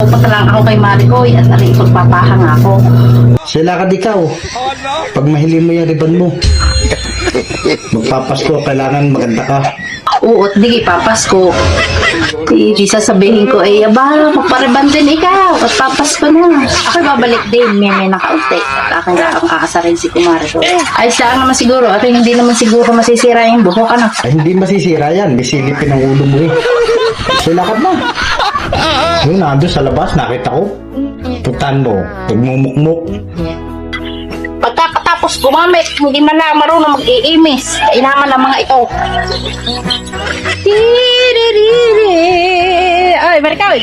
Pupunta lang ako kay Maricoy at aring pagpapahang ako. Sila ka ikaw. Pag mahili mo yung ribbon mo. Magpapasko, kailangan maganda ka. Oo, at di papasko. Di sasabihin ko, aba, magpariban din ikaw. At papasko na. Ako'y babalik din. May nakaunti. At akin na ang aasarin si Kumari ko. Ay, saan naman siguro. At hindi naman siguro masisira yung buhok, anak. Ay, hindi masisira yan. May silipin ang ulo mo eh. Silakad na. Yun, nandun sa labas, nakita ko. Putan mo, nagmumukmuk. Pagkakatapos gumamit, hindi man lang marunong mag-iimis. Kailangan ng mga ito. Ay, Marikaw.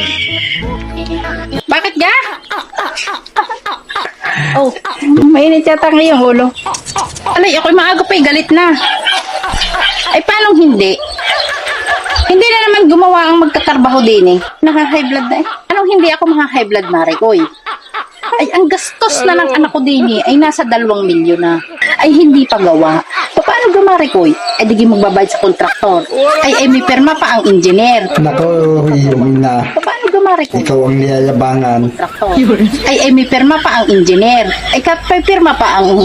Bakit ga? Oh, mainit yata ngayong ulo. Alay, ako'y maaga pa galit na. Ay, paano hindi? Hindi na naman gumawa ang magkakarbaho din eh. Naka-high blood na eh. Anong hindi ako maka-high blood, Marikoy? Ay, ang gastos na ng anak ko din eh, ay nasa 2 milyon na. Ay, hindi pa gawa. Paano gumari ko? Ay, di magbabayad sa kontraktor. Ay, may perma pa ang engineer. Nako, yung na. Paano gumari ko? Ikaw ang niyayabangan. Ay, may perma pa ang engineer. Ay, may perma pa ang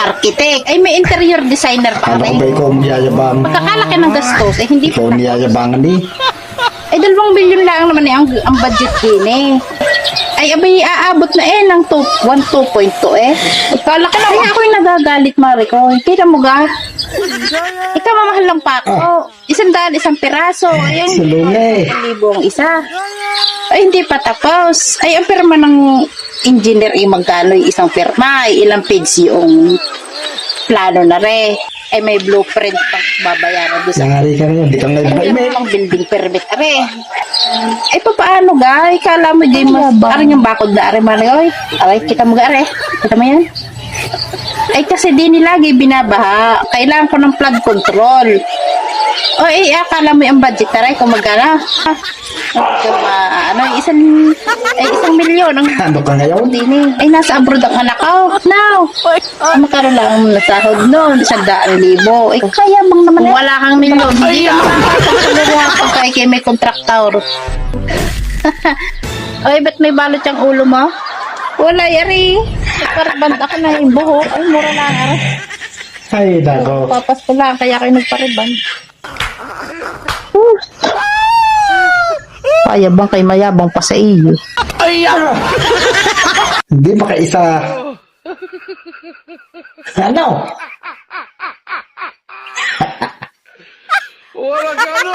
architect. Ay, may interior designer pa Ano rin. ba ikaw ang niyayabang? Pagkakalaki ng gastos, eh, hindi Ikaw pa. ang niyayabangan eh. Ay, 2 milyon lang naman eh, ang budget din eh. Ay, abay, aabot na eh, ng 2.2 eh. Kalaki na. Kaya ako'y nagagalit, Mariko. Kita mo ga? Ikaw, mamahal lang pa ako. 100, 1 piraso. Ayun, Sulungi. 1,000 ang isa. Ay, hindi pa tapos. Ay, ang pirma ng engineer ay magkano yung isang pirma. Ay, ilang page yung plano na re. Ay, may blueprint pang babayaran doon sa Nangari ka ngayon, di ka ngayon ay, may may building permit, are. Ay, paano, ga? Kala mo, di mas, are yung bakod na, are, Mario. Aray, kita mo, ga, are. Kita mo yan? Ay, kasi di nilagi binabaha. Kailangan ko ng flood control. O, akala mo yung budget, are, kung magkana. Isang milyon. Ang ano ka ngayon? ay, nasa abroad ang anak ko. Now, magkaroon lang ang nasahod noon, 100,000. Ay, kaya bang naman kung wala kang milyon, hindi ka makakasagawa ko kay may kontraktor. Ay, ba't may balot yung ulo mo? Wala, yari. Nagpariband ako na yung buhok. Ay, mura lang, ari. Ay, nako. Papas ko lang, kaya kayo nagpariband. Payabang kay mayabang pa sa iyo. Hindi makaisa. Ano? Wala ka, ano?